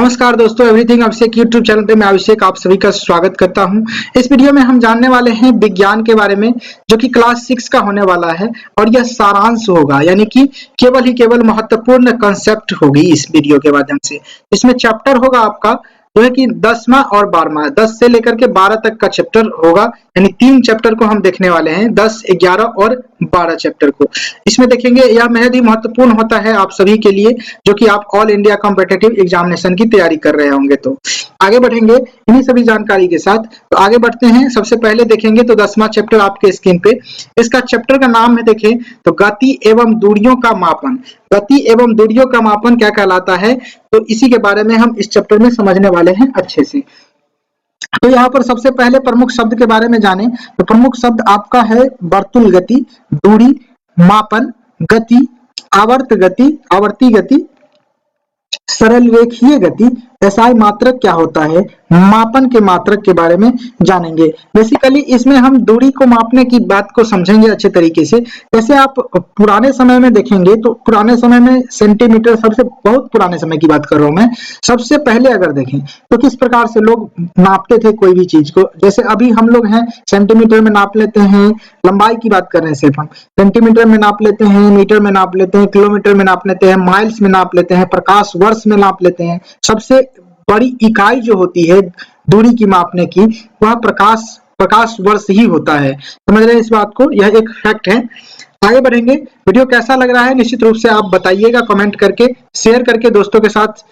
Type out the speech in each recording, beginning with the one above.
नमस्कार दोस्तों, एवरीथिंग अभिषेक YouTube channel पे मैं अभिषेक आप सभी का स्वागत करता हूं। इस वीडियो में हम जानने वाले हैं विज्ञान के बारे में, जो कि क्लास 6 का होने वाला है और यह सारांश होगा, यानी कि केवल महत्वपूर्ण कंसेप्ट होगी इस वीडियो के माध्यम से। इसमें चैप्टर होगा आपका जो है कि 10वां और 12वां, 10 से लेकर के 12 तक का चैप्टर होगा, यानी 3 चैप्टर को हम देखने वाले हैं, 10, 11 और 12 चैप्टर को इसमें देखेंगे। यह बेहद ही महत्वपूर्ण होता है आप सभी के लिए, जो कि आप ऑल इंडिया कॉम्पिटिटिव एग्जामिनेशन की तैयारी कर रहे होंगे। तो आगे बढ़ेंगे इन्हीं सभी जानकारी के साथ। तो आगे बढ़ते हैं। सबसे पहले देखेंगे तो 10वां चैप्टर आपके स्क्रीन पे, इसका चैप्टर का नाम है, देखें तो गति एवं दूरियों का मापन। गति एवं दूरियों का मापन क्या कहलाता है, तो इसी के बारे में हम इस चैप्टर में समझने वाले हैं अच्छे से। तो यहाँ पर सबसे पहले प्रमुख शब्द के बारे में जाने तो प्रमुख शब्द आपका है वर्तुल गति, दूरी, मापन, गति, आवर्ती गति, सरल रेखीय गति, एसआई मात्रक क्या होता है, मापन के मात्रक के बारे में जानेंगे। बेसिकली इसमें हम दूरी को मापने की बात को समझेंगे अच्छे तरीके से। जैसे आप पुराने समय में देखेंगे तो पुराने समय में सेंटीमीटर, सबसे बहुत पुराने समय की बात कर रहा हूं मैं, सबसे पहले अगर देखें तो किस प्रकार से लोग नापते थे कोई भी चीज को। जैसे अभी हम लोग हैं सेंटीमीटर में नाप लेते हैं, लंबाई की बात कर रहे हैं सिर्फ हम, सेंटीमीटर में नाप लेते हैं, मीटर में नाप लेते हैं, किलोमीटर में नाप लेते हैं, माइल्स में नाप लेते हैं, प्रकाश वर्ष में नाप लेते हैं। सबसे बड़ी इकाई जो होती है दूरी की मापने की, वह प्रकाश वर्ष ही होता है। समझ रहे हैं इस बात को, यह एक फैक्ट है। आगे बढ़ेंगे। वीडियो कैसा लग रहा है निश्चित रूप से आप बताइएगा, कमेंट करके, शेयर करके दोस्तों के साथ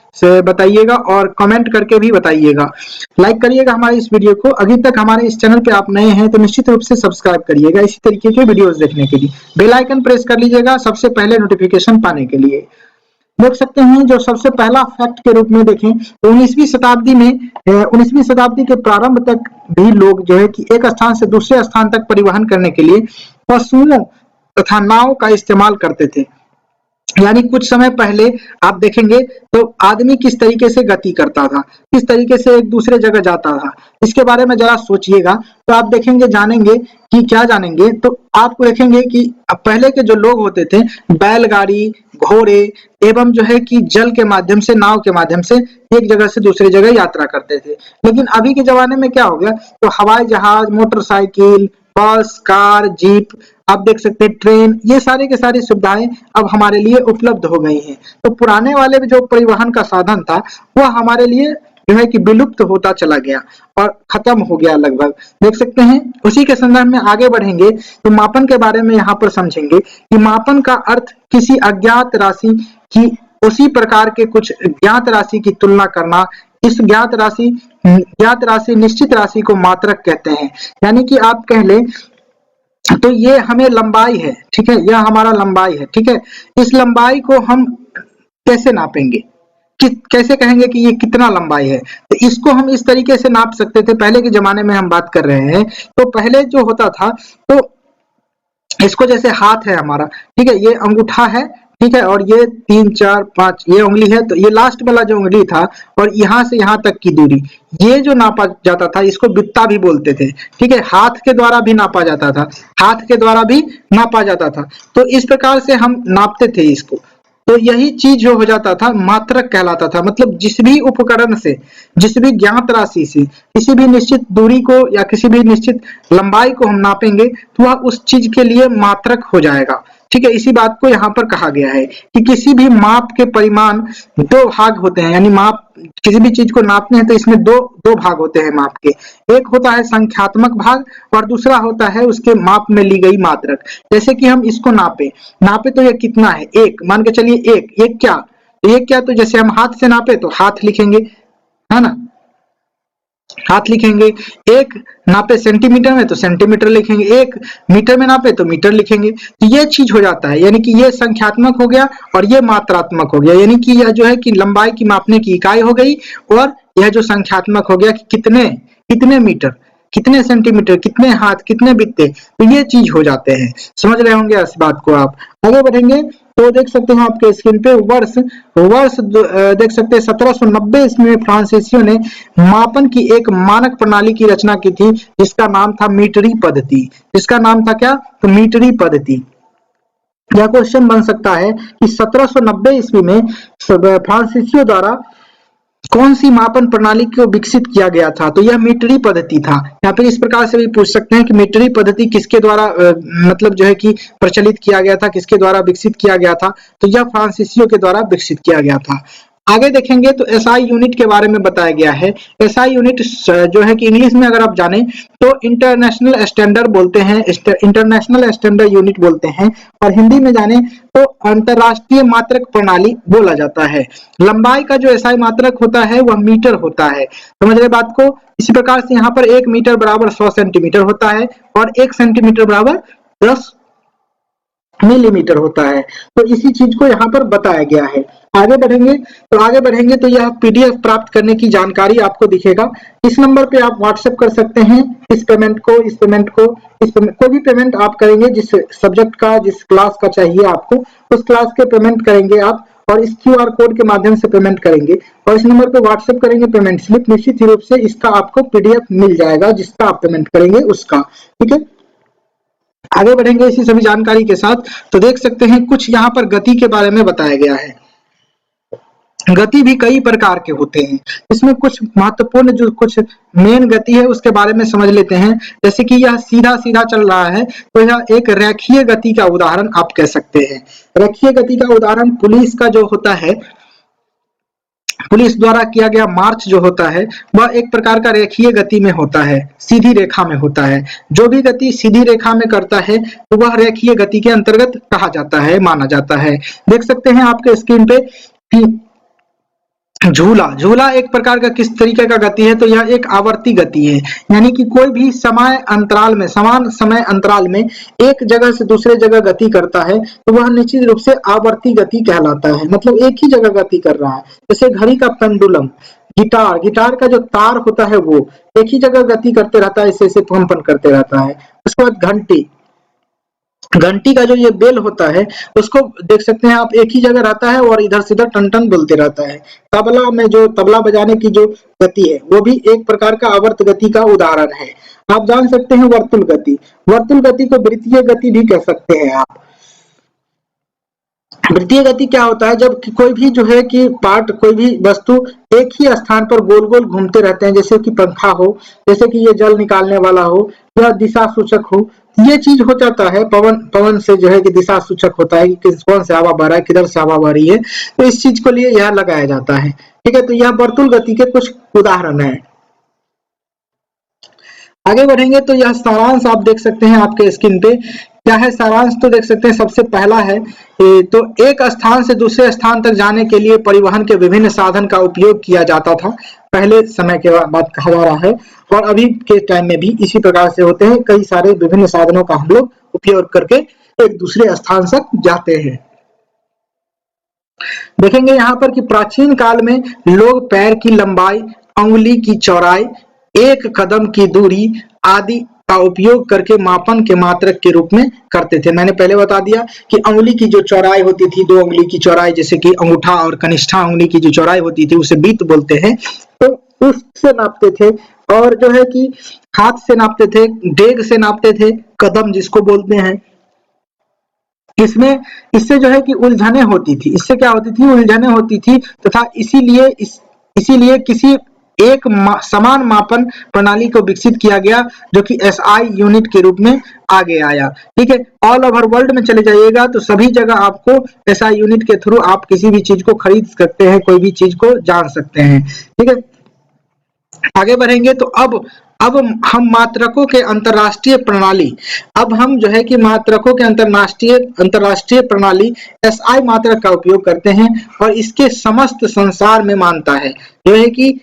बताइएगा और कमेंट करके भी बताइएगा। लाइक करिएगा हमारे इस वीडियो को। अभी तक हमारे इस चैनल पे आप नए हैं तो निश्चित रूप से सब्सक्राइब करिएगा इसी तरीके के वीडियोस देखने के लिए। बेल आइकन प्रेस कर लीजिएगा सबसे पहले नोटिफिकेशन पाने के लिए। देख सकते हैं जो सबसे पहला फैक्ट के रूप में देखें तो 19वीं शताब्दी के प्रारंभ तक भी लोग जो है कि एक स्थान से दूसरे स्थान तक परिवहन करने के लिए पशुओं तथा नाव का इस्तेमाल करते थे। यानी कुछ समय पहले आप देखेंगे तो आदमी किस तरीके से गति करता था, किस तरीके से एक दूसरे जगह जाता था, इसके बारे में जरा सोचिएगा तो आप देखेंगे, जानेंगे कि क्या जानेंगे। तो आप देखेंगे कि पहले के जो लोग होते थे बैलगाड़ी, घोड़े एवं जो है कि जल के माध्यम से, नाव के माध्यम से एक जगह से दूसरी जगह यात्रा करते थे। लेकिन अभी के जमाने में क्या हो गया, तो हवाई जहाज, मोटरसाइकिल, बस, कार, जीप, आप देख सकते हैं ट्रेन, ये सारी की सारी सुविधाएं अब हमारे लिए उपलब्ध हो गई हैं। तो पुराने वाले जो परिवहन का साधन था वह हमारे लिए जो है कि विलुप्त होता चला गया और खत्म हो गया लगभग, देख सकते हैं। उसी के संदर्भ में आगे बढ़ेंगे तो मापन के बारे में यहाँ पर समझेंगे कि मापन का अर्थ किसी अज्ञात राशि की उसी प्रकार के कुछ ज्ञात राशि की तुलना करना। इस ज्ञात राशि निश्चित राशि को मात्रक कहते हैं। यानी कि आप कह ले तो ये हमें लंबाई है, ठीक है, यह हमारा लंबाई है, ठीक है। इस लंबाई को हम कैसे नापेंगे, कैसे कहेंगे कि ये कितना लंबाई है, तो इसको हम इस तरीके से नाप सकते थे। पहले के जमाने में हम बात कर रहे हैं तो पहले जो होता था तो इसको, जैसे हाथ है हमारा, ठीक है, ये अंगूठा है, ठीक है, और ये 3, 4, 5 ये उंगली है, तो ये लास्ट वाला जो उंगली था और यहाँ से यहाँ तक की दूरी, ये जो नापा जाता था इसको बित्ता भी बोलते थे, ठीक है। हाथ के द्वारा भी नापा जाता था, तो इस प्रकार से हम नापते थे इसको। तो यही चीज जो हो जाता था मात्रक कहलाता था। मतलब जिस भी उपकरण से, जिस भी ज्ञात राशि से किसी भी निश्चित दूरी को या किसी भी निश्चित लंबाई को हम नापेंगे तो वह उस चीज के लिए मात्रक हो जाएगा, ठीक है। इसी बात को यहाँ पर कहा गया है कि किसी भी माप के परिमाण 2 भाग होते हैं। यानी माप, किसी भी चीज को नापते हैं तो इसमें दो भाग होते हैं माप के। एक होता है संख्यात्मक भाग और दूसरा होता है उसके माप में ली गई मात्रक। जैसे कि हम इसको नापे तो ये कितना है, 1 मान के चलिए, एक क्या, तो जैसे हम हाथ से नापे तो हाथ लिखेंगे, है ना, हाथ लिखेंगे। 1 नापे सेंटीमीटर में तो सेंटीमीटर लिखेंगे, 1 मीटर में नापे तो मीटर लिखेंगे। तो ये चीज हो जाता है, यानी कि ये संख्यात्मक हो गया और ये मात्रात्मक हो गया। यानी कि यह जो है कि लंबाई की मापने की इकाई हो गई और यह जो संख्यात्मक हो गया कि कितने मीटर, कितने सेंटीमीटर, कितने हाथ, कितने बित्ते, तो ये चीज हो जाते हैं। समझ रहे होंगे इस बात को आप। आगे बढ़ेंगे तो देख सकते हैं आपके स्क्रीन पे वर्ष देख सकते हैं 1790 इसमें फ्रांसीसियों ने मापन की एक मानक प्रणाली की रचना की थी, जिसका नाम था मीटरी पद्धति। जिसका नाम था क्या, तो मीटरी पद्धति। यह क्वेश्चन बन सकता है कि 1790 ईस्वी में फ्रांसीसियों द्वारा कौन सी मापन प्रणाली को विकसित किया गया था? तो यह मीटरी पद्धति था। या फिर इस प्रकार से भी पूछ सकते हैं कि मीटरी पद्धति किसके द्वारा मतलब जो है कि प्रचलित किया गया था, किसके द्वारा विकसित किया गया था? तो यह फ्रांसीसियों के द्वारा विकसित किया गया था। आगे देखेंगे तो एसआई यूनिट के बारे में बताया गया है। एसआई यूनिट जो है कि इंग्लिश में अगर आप जाने तो इंटरनेशनल स्टैंडर्ड बोलते हैं, इंटरनेशनल स्टैंडर्ड यूनिट बोलते हैं, और हिंदी में जाने तो अंतरराष्ट्रीय मात्रक प्रणाली बोला जाता है। लंबाई का जो एसआई मात्रक होता है वह मीटर होता है। समझ रहे बात को? इसी प्रकार से यहाँ पर 1 मीटर बराबर 100 सेंटीमीटर होता है और 1 सेंटीमीटर बराबर 10 मिलीमीटर होता है। तो इसी चीज को यहाँ पर बताया गया है। आगे बढ़ेंगे तो यह पीडीएफ प्राप्त करने की जानकारी आपको दिखेगा। इस नंबर पे आप व्हाट्सएप कर सकते हैं इस पेमेंट को, कोई भी पेमेंट आप करेंगे जिस सब्जेक्ट का, जिस क्लास का चाहिए आपको, उस क्लास के पेमेंट करेंगे आप, और इस क्यूआर कोड के माध्यम से पेमेंट करेंगे और इस नंबर पे व्हाट्सएप करेंगे पेमेंट स्लिप। निश्चित रूप से इसका आपको पीडीएफ मिल जाएगा जिसका आप पेमेंट करेंगे उसका। ठीक है, आगे बढ़ेंगे इसी सभी जानकारी के साथ। तो देख सकते हैं कुछ यहाँ पर गति के बारे में बताया गया है। गति भी कई प्रकार के होते हैं, इसमें कुछ महत्वपूर्ण जो कुछ मेन गति है उसके बारे में समझ लेते हैं। जैसे कि यह सीधा सीधा चल रहा है तो यह एक रेखीय गति का उदाहरण आप कह सकते हैं। रेखीय गति का उदाहरण पुलिस का जो होता है, पुलिस द्वारा किया गया मार्च जो होता है वह एक प्रकार का रेखीय गति में होता है, सीधी रेखा में होता है। जो भी गति सीधी रेखा में करता है तो वह रेखीय गति के अंतर्गत कहा जाता है, माना जाता है। देख सकते हैं आपके स्क्रीन पे कि झूला एक प्रकार का किस तरीके का गति है? तो यह एक आवर्ती गति है, यानी कि कोई भी समान समय अंतराल में एक जगह से दूसरे जगह गति करता है तो वह निश्चित रूप से आवर्ती गति कहलाता है। मतलब एक ही जगह गति कर रहा है। जैसे घड़ी का पेंडुलम, गिटार का जो तार होता है वो एक ही जगह गति करते रहता है, ऐसे कंपन करते रहता है। उसके बाद घंटी का जो ये बेल होता है उसको देख सकते हैं आप, एक ही जगह रहता है और इधर से इधर टन टन बोलते रहता है। तबला में जो तबला बजाने की जो गति है वो भी एक प्रकार का आवर्त गति का उदाहरण है। आप जान सकते हैं वर्तुल गति को वृत्तीय गति भी कह सकते हैं आप। वृत्तीय गति क्या होता है? जब कोई भी जो है कि कोई भी वस्तु एक ही स्थान पर गोल गोल घूमते रहते हैं, जैसे कि पंखा हो, जैसे कि ये जल निकालने वाला हो, या दिशा सूचक हो। ये चीज हो जाता है पवन से जो है कि दिशा सूचक होता है कि कौन से हवा बह रहा है, किधर से हवा बह रही है। तो इस चीज को लिए यह लगाया जाता है। ठीक है, तो यह वर्तुल गति के कुछ उदाहरण है। आगे बढ़ेंगे तो यह सारांश आप देख सकते हैं आपके स्क्रीन पे। क्या है सारांश? तो देख सकते हैं सबसे पहला है तो एक स्थान से दूसरे स्थान तक जाने के लिए परिवहन के विभिन्न साधन का उपयोग किया जाता था। पहले समय के बात कहा जा रहा है और अभी के टाइम में भी इसी प्रकार से होते हैं। कई सारे विभिन्न साधनों का हम लोग उपयोग करके एक दूसरे स्थान तक जाते हैं। देखेंगे यहाँ पर कि प्राचीन काल में लोग पैर की लंबाई, अंगुली की चौड़ाई, एक कदम की दूरी आदि का उपयोग करके मापन के मात्रक के रूप में करते थे। मैंने पहले बता दिया कि अंगुली की जो चौड़ाई होती थी, 2 अंगुली की चौड़ाई, जैसे कि अंगूठा और कनिष्ठा अंगुली की जो चौड़ाई होती थी उसे बीत बोलते हैं, तो उससे नापते थे। और जो है कि हाथ से नापते थे, डेग से नापते थे, कदम जिसको बोलते हैं। इससे जो है कि उलझने होती थी, इससे क्या होती थी? उलझने होती थी तथा इसीलिए किसी एक समान मापन प्रणाली को विकसित किया गया जो कि एसआई यूनिट के रूप में आगे आया। ठीक है, ऑल ओवर वर्ल्ड में चले जाइएगा तो सभी जगह आपको एसआई यूनिट के थ्रू आप किसी भी चीज को खरीद सकते हैं, कोई भी चीज को जान सकते हैं। ठीक है, आगे बढ़ेंगे तो अब हम मात्रकों के अंतरराष्ट्रीय प्रणाली, अब हम जो है कि मात्रकों के अंतरराष्ट्रीय प्रणाली एसआई मात्रक का उपयोग करते हैं और इसके समस्त संसार में मानता है। जो है कि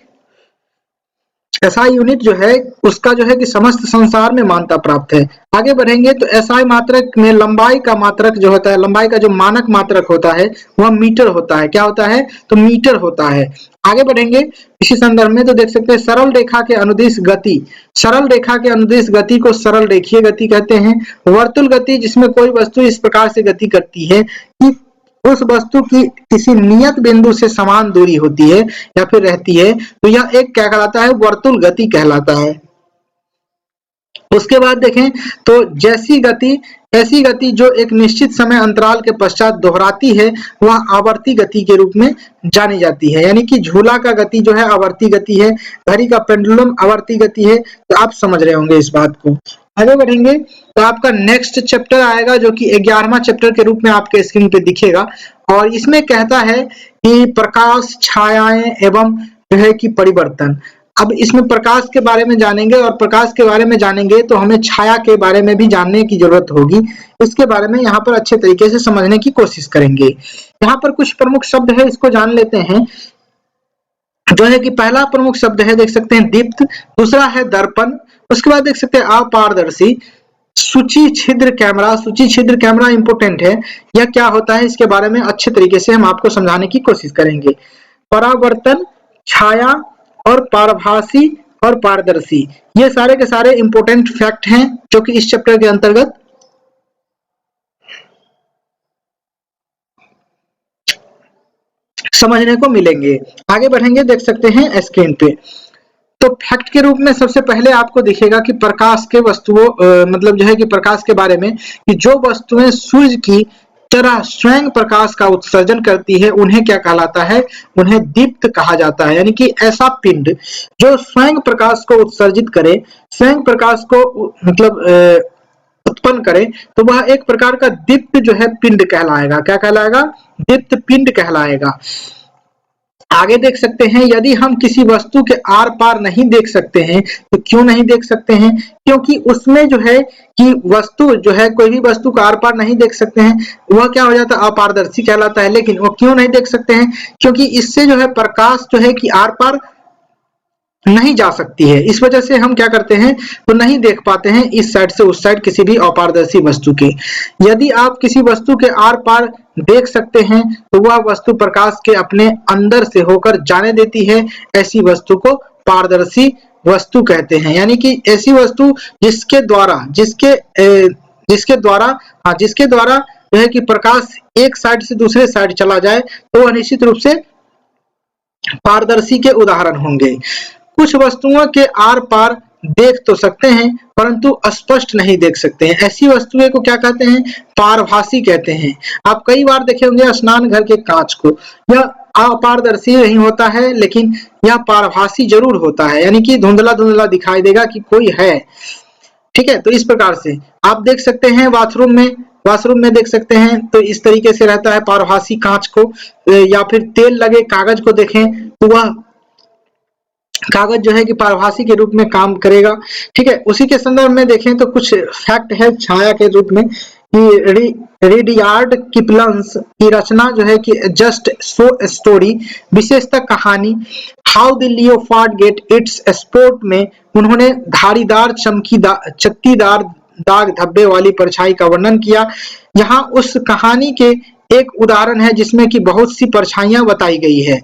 एसआई यूनिट जो है उसका जो है कि समस्त संसार में मान्यता प्राप्त है। आगे बढ़ेंगे तो एसआई मात्रक में लंबाई का मात्रक जो होता है, लंबाई का जो मानक मात्रक होता है वह मीटर होता है। क्या होता है? तो मीटर होता है। आगे बढ़ेंगे इसी संदर्भ में तो देख सकते हैं सरल रेखा के अनुदिश गति, सरल रेखा के अनुदिश गति को सरल रेखीय गति कहते हैं। वर्तुल गति जिसमें कोई वस्तु इस प्रकार से गति करती है कि उस वस्तु की किसी नियत बिंदु से समान दूरी होती है या फिर रहती है, तो यह एक क्या कहलाता है? वर्तुल गति कहलाता है। उसके बाद देखें तो जैसी गति ऐसी गति जो एक निश्चित समय अंतराल के पश्चात दोहराती है वह आवर्ती गति के रूप में जानी जाती है। यानी कि झूला का गति जो है आवर्ती गति है, घड़ी का पेंडुलम आवर्ती गति है। तो आप समझ रहे होंगे इस बात को। आगे बढ़ेंगे तो आपका नेक्स्ट चैप्टर आएगा जो कि 11वां चैप्टर के रूप में आपके स्क्रीन पे दिखेगा, और इसमें कहता है कि प्रकाश, छायाएं एवं जो है कि परिवर्तन। अब इसमें प्रकाश के बारे में जानेंगे, और प्रकाश के बारे में जानेंगे तो हमें छाया के बारे में भी जानने की जरूरत होगी। इसके बारे में यहाँ पर अच्छे तरीके से समझने की कोशिश करेंगे। यहाँ पर कुछ प्रमुख शब्द है, इसको जान लेते हैं। जो है कि पहला प्रमुख शब्द है, देख सकते हैं, दीप्त। दूसरा है दर्पण। उसके बाद देख सकते हैं अपारदर्शी। सूची छिद्र कैमरा। सूची छिद्र कैमरा इंपोर्टेंट है, यह क्या होता है इसके बारे में अच्छे तरीके से हम आपको समझाने की कोशिश करेंगे। परावर्तन, छाया और पारभासी और पारदर्शी, ये सारे के सारे इंपोर्टेंट फैक्ट हैं जो कि इस चैप्टर के अंतर्गत समझने को मिलेंगे। आगे बढ़ेंगे, देख सकते हैं स्क्रीन पे। तो फैक्ट के रूप में सबसे पहले आपको दिखेगा कि प्रकाश के वस्तुओं मतलब जो है कि प्रकाश के बारे में कि जो वस्तुएं सूर्य की तरह स्वयं प्रकाश का उत्सर्जन करती है उन्हें क्या कहलाता है, उन्हें दीप्त कहा जाता है। यानी कि ऐसा पिंड जो स्वयं प्रकाश को उत्सर्जित करे, स्वयं प्रकाश को मतलब उत्पन्न करे, तो वह एक प्रकार का दीप्त जो है पिंड कहलाएगा। क्या कहलाएगा? दीप्त पिंड कहलाएगा। आगे देख सकते हैं, यदि हम किसी वस्तु के आर पार नहीं देख सकते हैं तो क्यों नहीं देख सकते हैं? क्योंकि उसमें जो है कि वस्तु जो है, कोई भी वस्तु का आर पार नहीं देख सकते हैं, वह क्या हो जाता है? अपारदर्शी कहलाता है। लेकिन वो क्यों नहीं देख सकते हैं? क्योंकि इससे जो है प्रकाश जो है कि आर पार नहीं जा सकती है। इस वजह से हम क्या करते हैं, तो नहीं देख पाते हैं इस साइड से उस साइड किसी भी अपारदर्शी वस्तु के। यदि आप किसी वस्तु के आर पार देख सकते हैं तो वह वस्तु प्रकाश के अपने अंदर से होकर जाने देती है। ऐसी वस्तु को पारदर्शी वस्तु कहते हैं। यानी कि ऐसी वस्तु जिसके द्वारा जो है कि प्रकाश एक साइड से दूसरे साइड चला जाए तो वह निश्चित रूप से पारदर्शी के उदाहरण होंगे। कुछ वस्तुओं के आर पार देख तो सकते हैं परंतु स्पष्ट नहीं देख सकते हैं। ऐसी वस्तुएं को क्या कहते हैं? पारभासी कहते हैं। आप कई बार देखे होंगे स्नान घर के कांच को, यह अपारदर्शी नहीं होता है लेकिन यह पारभासी जरूर होता है। यानी कि धुंधला धुंधला दिखाई देगा कि कोई है। ठीक है, तो इस प्रकार से आप देख सकते हैं वॉशरूम में देख सकते हैं तो इस तरीके से रहता है पारभासी कांच को। या फिर तेल लगे कागज को देखें तो वह कागज जो है कि पारभासी के रूप में काम करेगा। ठीक है, उसी के संदर्भ में देखें तो कुछ फैक्ट है छाया के रूप में कि रिडयार्ड किपलंस की रचना जो है कि जस्ट सो स्टोरी, विशेषतः कहानी how the leopard get its spot में उन्होंने धारीदार चत्तीदार दाग धब्बे वाली परछाई का वर्णन किया। यहाँ उस कहानी के एक उदाहरण है जिसमें कि बहुत सी परछाइयां बताई गई है।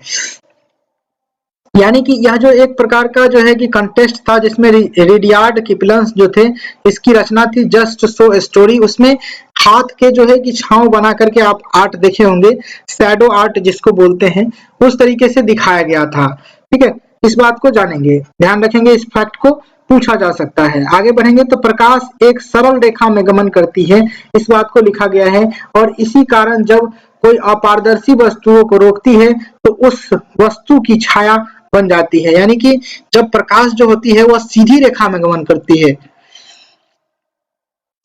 यानी कि यह जो एक प्रकार का जो है कि कंटेस्ट था जिसमें रिडयार्ड किपलंस जो थे, इसकी रचना थी जस्ट सो स्टोरी। उसमें हाथ के जो है कि छांव बना करके आप आर्ट देखे होंगे, शैडो आर्ट जिसको बोलते हैं, उस तरीके से दिखाया गया था। ठीक है, इस बात को जानेंगे, ध्यान रखेंगे, इस फैक्ट को पूछा जा सकता है। आगे बढ़ेंगे तो प्रकाश एक सरल रेखा में गमन करती है, इस बात को लिखा गया है। और इसी कारण जब कोई अपारदर्शी वस्तुओं को रोकती है तो उस वस्तु की छाया बन जाती है। यानी कि जब प्रकाश जो होती है वह सीधी रेखा में गमन करती है।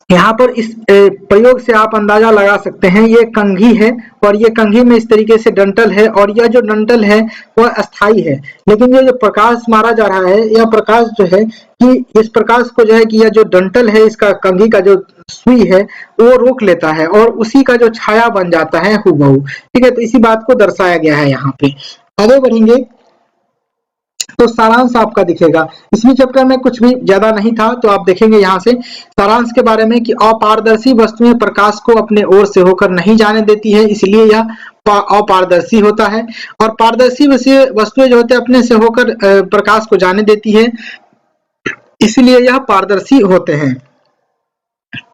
यहाँ पर इस प्रयोग से आप अंदाजा लगा सकते हैं, ये कंघी है और ये कंघी में इस तरीके से डंटल है और यह जो डंटल है वह अस्थाई है। लेकिन ये जो प्रकाश मारा जा रहा है, यह प्रकाश जो है कि इस प्रकाश को जो है कि यह जो डंटल है, इसका कंघी का जो सुई है वो रोक लेता है और उसी का जो छाया बन जाता है हूबहू। ठीक है, तो इसी बात को दर्शाया गया है यहाँ पे। आगे बढ़ेंगे तो सारांश आपका दिखेगा। इसमें चैप्टर में कुछ भी ज्यादा नहीं था तो आप देखेंगे यहाँ से सारांश के बारे में कि अपारदर्शी वस्तुएं प्रकाश को अपने ओर से होकर नहीं जाने देती है, इसलिए यह अपारदर्शी होता है। और पारदर्शी वस्तुएं जो होते हैं अपने से होकर प्रकाश को जाने देती है, इसलिए यह पारदर्शी होते हैं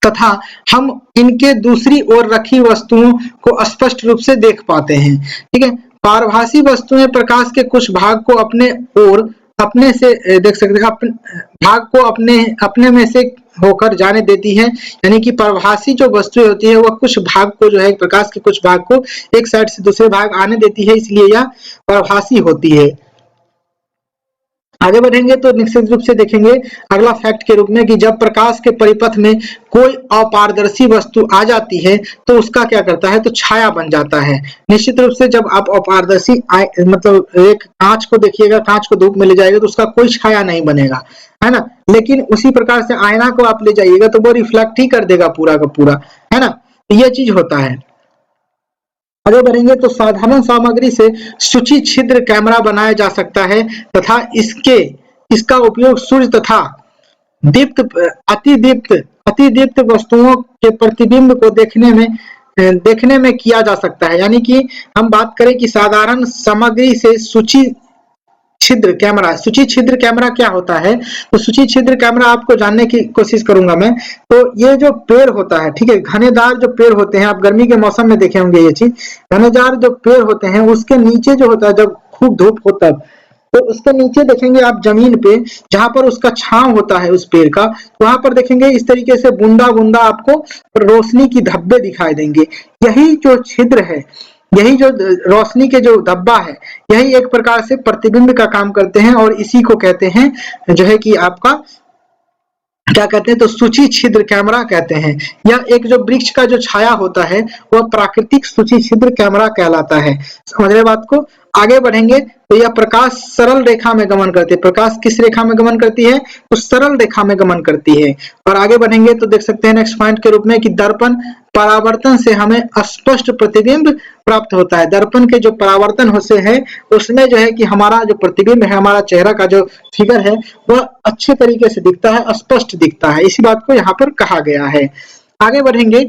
तथा हम इनके दूसरी ओर रखी वस्तुओं को स्पष्ट रूप से देख पाते हैं। ठीक है, पारभासी वस्तुएं प्रकाश के कुछ भाग को अपने ओर अपने से देख सकते हैं भाग को अपने अपने में से होकर जाने देती है, यानी कि प्रभासी जो वस्तुएं होती है वह कुछ भाग को जो है प्रकाश के कुछ भाग को एक साइड से दूसरे भाग आने देती है, इसलिए यह प्रभासी होती है। आगे बढ़ेंगे तो निश्चित रूप से देखेंगे अगला फैक्ट के रूप में कि जब प्रकाश के परिपथ में कोई अपारदर्शी वस्तु आ जाती है तो उसका क्या करता है, तो छाया बन जाता है। निश्चित रूप से जब आप अपारदर्शी मतलब एक कांच को देखिएगा, कांच को धूप में ले जाएगा तो उसका कोई छाया नहीं बनेगा, है ना। लेकिन उसी प्रकार से आईना को आप ले जाइएगा तो वो रिफ्लेक्ट ही कर देगा पूरा का पूरा, है ना। ये चीज होता है। आगे बढ़ेंगे तो साधारण सामग्री से सूची छिद्र कैमरा बनाया जा सकता है तथा इसका उपयोग सूर्य तथा दीप्त अतिदीप्त वस्तुओं के प्रतिबिंब को देखने में किया जा सकता है। यानी कि हम बात करें कि साधारण सामग्री से सूची छिद्र कैमरा क्या होता है, तो सूची छिद्र कैमरा आपको जानने की कोशिश करूंगा मैं। तो ये जो पेड़ होता है, ठीक है, घनेदार जो पेड़ होते हैं, आप गर्मी के मौसम में देखे होंगे ये चीज, घनेदार जो पेड़ होते हैं उसके नीचे जो होता है जब खूब धूप होता है तो उसके नीचे देखेंगे आप जमीन पे जहां पर उसका छांव होता है उस पेड़ का, वहां पर देखेंगे इस तरीके से बूंदा बूंदा आपको रोशनी की धब्बे दिखाई देंगे। यही जो छिद्र है, यही जो रोशनी के जो धब्बा है, यही एक प्रकार से प्रतिबिंब का काम करते हैं और इसी को कहते हैं जो है कि आपका क्या कहते हैं, तो सूची छिद्र कैमरा कहते हैं। यह एक जो वृक्ष का जो छाया होता है वह प्राकृतिक सूची छिद्र कैमरा कहलाता है। समझ रहे बात को। आगे बढ़ेंगे तो यह प्रकाश सरल रेखा में गमन करती है। प्रकाश किस रेखा में गमन करती है, तो सरल रेखा में गमन करती है। और आगे बढ़ेंगे तो देख सकते हैं नेक्स्ट पॉइंट के रूप में कि दर्पण परावर्तन से हमें स्पष्ट प्रतिबिंब प्राप्त होता है। दर्पण के जो परावर्तन होते हैं उसमें जो है कि हमारा जो प्रतिबिंब है, हमारा चेहरा का जो फिगर है वह अच्छे तरीके से दिखता है, स्पष्ट दिखता है। इसी बात को यहाँ पर कहा गया है। आगे बढ़ेंगे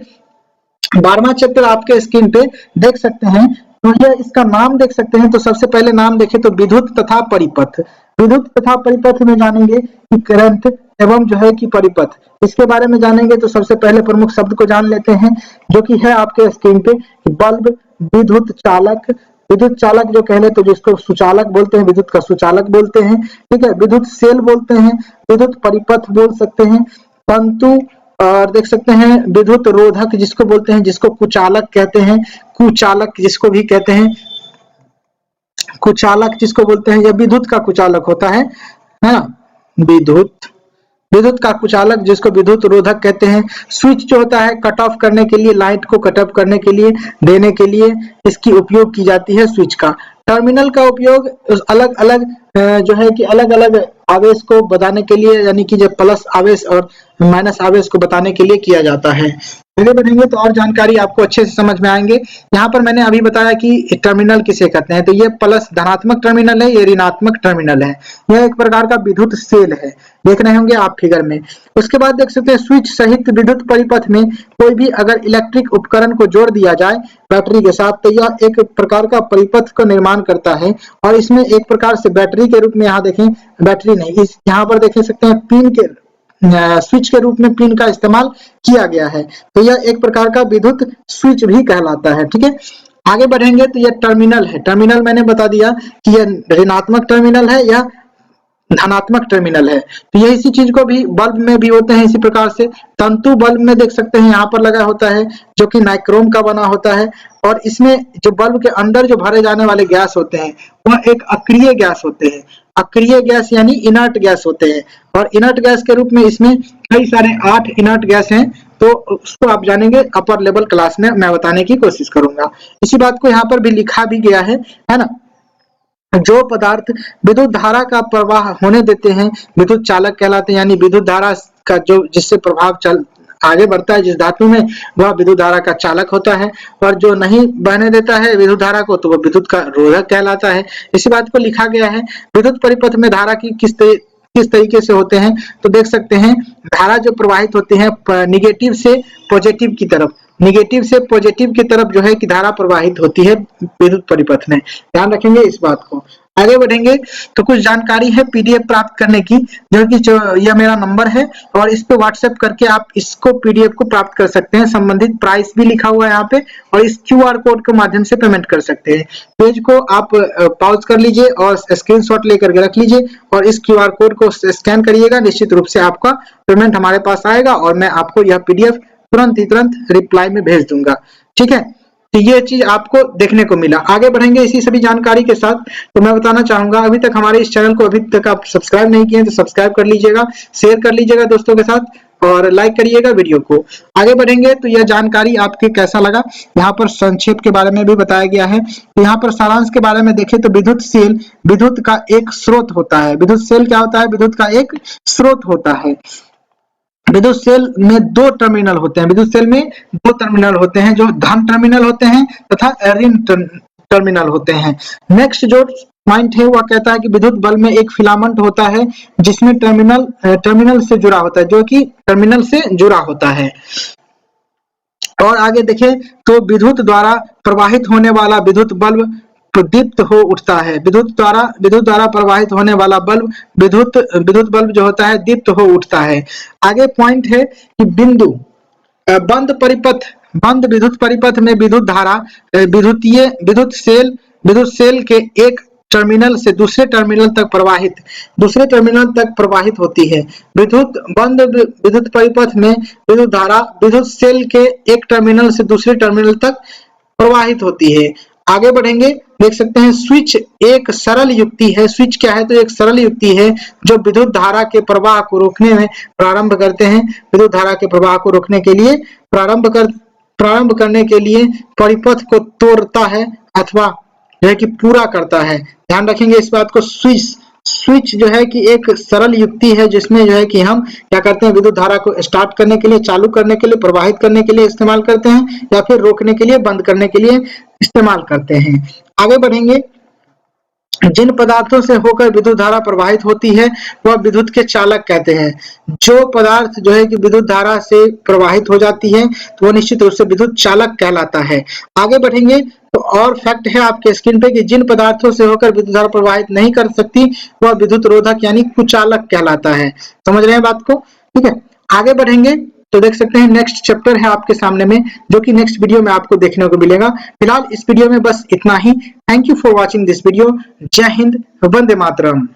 12वां चैप्टर आपके स्क्रीन पे देख सकते हैं, तो ये इसका नाम देख सकते हैं। तो सबसे पहले नाम देखें तो विद्युत तथा परिपथ। विद्युत तथा परिपथ में जानेंगे कि करंट एवं जो है कि परिपथ, इसके बारे में जानेंगे। तो सबसे पहले प्रमुख शब्द को जान लेते हैं जो कि है आपके स्क्रीन पे, बल्ब, विद्युत चालक। विद्युत चालक जो कह ले तो जिसको सुचालक बोलते हैं, विद्युत का सुचालक बोलते हैं, ठीक है। विद्युत सेल बोलते हैं, विद्युत परिपथ बोल सकते हैं, तंतु, और देख सकते हैं विद्युत रोधक जिसको बोलते हैं, जिसको कुचालक कहते हैं, कुचालक जिसको भी कहते हैं, कुचालक जिसको बोलते हैं, यह विद्युत का कुचालक होता है ना। विद्युत का कुचालक जिसको विद्युत रोधक कहते हैं। स्विच जो होता है कट ऑफ करने के लिए, लाइट को कट ऑफ करने के लिए, देने के लिए इसकी उपयोग की जाती है स्विच का। टर्मिनल का उपयोग अलग अलग जो है कि अलग अलग आवेश को बताने के लिए, यानी कि जब प्लस आवेश और माइनस आवेश को बताने के लिए किया जाता है। आगे बढ़ेंगे तो और जानकारी आपको अच्छे से समझ में आएंगे। यहाँ पर मैंने अभी बताया कि टर्मिनल किसे कहते हैं, तो ये प्लस धनात्मक टर्मिनल है, ये ऋणात्मक टर्मिनल है। यह एक प्रकार का विद्युत सेल है, देख रहे होंगे आप फिगर में। उसके बाद देख सकते हैं स्विच सहित विद्युत परिपथ में कोई भी अगर इलेक्ट्रिक उपकरण को जोड़ दिया जाए बैटरी के साथ तो यह एक प्रकार का परिपथ का निर्माण करता है। और इसमें एक प्रकार से बैटरी के रूप में, यहाँ देखें बैटरी नहीं, इस यहाँ पर देख सकते हैं पिन के स्विच के रूप में पिन का इस्तेमाल किया गया है। तो यह एक प्रकार का विद्युत स्विच भी कहलाता है, ठीक है। आगे बढ़ेंगे तो यह टर्मिनल है। टर्मिनल मैंने बता दिया कि यह ऋणात्मक टर्मिनल है या धनात्मक टर्मिनल है। तो ये इसी चीज को भी बल्ब में भी होते हैं इसी प्रकार से। तंतु बल्ब में देख सकते हैं यहाँ पर लगा होता है जो कि नाइक्रोम का बना होता है। और इसमें जो बल्ब के अंदर जो भरे जाने वाले गैस होते हैं वह एक अक्रिय गैस होते हैं। अक्रिय गैस यानी इनर्ट गैस होते हैं। और इनर्ट गैस के रूप में इसमें कई सारे 8 इनर्ट गैस हैं, तो उसको आप जानेंगे अपर लेवल क्लास में, मैं बताने की कोशिश करूंगा। इसी बात को यहाँ पर भी लिखा भी गया है ना। जो पदार्थ विद्युत धारा का प्रवाह होने देते हैं विद्युत चालक कहलाते हैं। यानी विद्युत धारा का जो जिससे प्रभाव चल आगे बढ़ता है जिस धातु में, वह विद्युत धारा का चालक होता है। और जो नहीं बहने देता है विद्युत धारा को तो वह विद्युत का रोधक कहलाता है। इसी बात को लिखा गया है। विद्युत परिपथ में धारा की किस तरीके से होते हैं, तो देख सकते हैं धारा जो प्रवाहित होती है निगेटिव से पॉजिटिव की तरफ, निगेटिव से पॉजिटिव की तरफ जो है कि धारा प्रवाहित होती है विद्युत परिपथ में। ध्यान रखेंगे इस बात को। आगे बढ़ेंगे तो कुछ जानकारी है पीडीएफ प्राप्त करने की, जो यह मेरा नंबर है और इस पे व्हाट्सएप करके आप इसको पीडीएफ को प्राप्त कर सकते हैं। संबंधित प्राइस भी लिखा हुआ है यहाँ पे और इस क्यूआर कोड के माध्यम से पेमेंट कर सकते हैं। पेज को आप पॉज कर लीजिए और स्क्रीनशॉट लेकर के रख लीजिए और इस क्यूआर कोड को स्कैन करिएगा। निश्चित रूप से आपका पेमेंट हमारे पास आएगा और मैं आपको यह पीडीएफ तुरंत रिप्लाई में भेज दूंगा। ठीक है, तो ये चीज आपको देखने को मिला। आगे बढ़ेंगे इसी सभी जानकारी के साथ। तो मैं बताना चाहूंगा, अभी तक हमारे इस चैनल को अभी तक आप सब्सक्राइब नहीं किए तो सब्सक्राइब कर लीजिएगा, शेयर कर लीजिएगा दोस्तों के साथ और लाइक करिएगा वीडियो को। आगे बढ़ेंगे तो यह जानकारी आपके कैसा लगा, यहाँ पर संक्षेप के बारे में भी बताया गया है। तो यहाँ पर सारांश के बारे में देखें तो विद्युत सेल विद्युत का एक स्रोत होता है। विद्युत सेल क्या होता है? विद्युत का एक स्रोत होता है। विद्युत सेल में दो टर्मिनल होते हैं। विद्युत सेल में दो टर्मिनल होते हैं, जो धन टर्मिनल होते हैं तथा ऋण टर्मिनल होते हैं। नेक्स्ट जो पॉइंट है वह कहता है कि विद्युत बल्ब में एक फिलामेंट होता है जिसमें टर्मिनल से जुड़ा होता है, जो कि टर्मिनल से जुड़ा होता है। और आगे देखें तो विद्युत द्वारा प्रवाहित होने वाला विद्युत बल्ब दीप्त हो उठता है। विद्युत द्वारा प्रवाहित होने वाला बल्ब विद्युत बल्ब जो होता है दीप्त हो उठता है। आगे पॉइंट है कि बिंदु बंद विद्युत परिपथ में विद्युत धारा विद्युत सेल के एक टर्मिनल से दूसरे टर्मिनल तक प्रवाहित होती है। बंद विद्युत परिपथ में विद्युत धारा विद्युत सेल के एक टर्मिनल से दूसरे टर्मिनल तक प्रवाहित होती है। आगे बढ़ेंगे, देख सकते हैं स्विच एक सरल युक्ति है। स्विच क्या है? तो एक सरल युक्ति है जो विद्युत धारा के प्रवाह को रोकने में प्रारंभ करते हैं। विद्युत धारा के प्रवाह को रोकने के लिए प्रारंभ करने के लिए परिपथ को तोड़ता है अथवा जो है कि पूरा करता है। ध्यान रखेंगे इस बात को। स्विच जो है कि एक सरल युक्ति है जिसमें जो है कि हम क्या करते हैं, विद्युत धारा को स्टार्ट करने के लिए, चालू करने के लिए, प्रवाहित करने के लिए इस्तेमाल करते हैं या फिर रोकने के लिए, बंद करने के लिए इस्तेमाल करते हैं। आगे बढ़ेंगे, जिन पदार्थों से होकर विद्युत धारा प्रवाहित होती है वह विद्युत के चालक कहते हैं। जो पदार्थ जो है कि विद्युत धारा से प्रवाहित हो जाती है तो वह निश्चित रूप से विद्युत चालक कहलाता है। आगे बढ़ेंगे तो और फैक्ट है आपके स्क्रीन पे कि जिन पदार्थों से होकर विद्युत धारा प्रवाहित नहीं कर सकती वह विद्युत रोधक यानी कुचालक कहलाता है। समझ रहे हैं बात को? ठीक है, आगे बढ़ेंगे तो देख सकते हैं नेक्स्ट चैप्टर है आपके सामने में, जो कि नेक्स्ट वीडियो में आपको देखने को मिलेगा। फिलहाल इस वीडियो में बस इतना ही। Thank you for watching this video. जय हिंद, वंदे मातरम।